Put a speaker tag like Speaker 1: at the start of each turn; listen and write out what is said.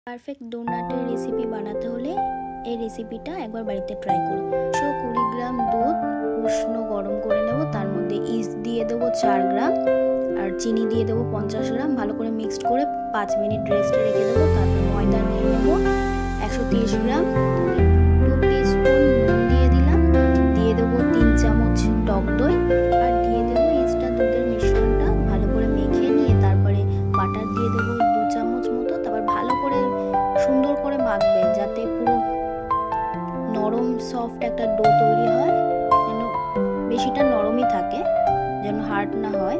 Speaker 1: Perfect ডোনাটের recipe বানাতে হলে এই রেসিপিটা একবার বাড়িতে ট্রাই করো। 120 গ্রাম দুধ উষ্ণ গরম করে নেব, তার মধ্যে ইস্ট দিয়ে দেবো 4 গ্রাম আর চিনি দিয়ে দেবো 50 গ্রাম। ভালো করে মিক্সড করে 5 মিনিট রেস্টে রেখে দেবো। তারপর ময়দা নিয়ে নেব 130 গ্রাম, 2 টিস্পুন নুন দিয়ে দিলাম, দিয়ে দেবো 3 চামচ টক দই আর দিয়ে দেবো এক্সট্রা দুধের মিশ্রণটা ভালো করে মেখে নিয়ে তারপরে বাটার দিয়ে দেবো 2 চামচ মতো। তারপর ভালো করে সুন্দর করে মাখবে যাতে পুরো নরম সফট একটা ডো তৈরি হয়, যেন বেশিটা নরমই থাকে, যেন হার্ড না হয়।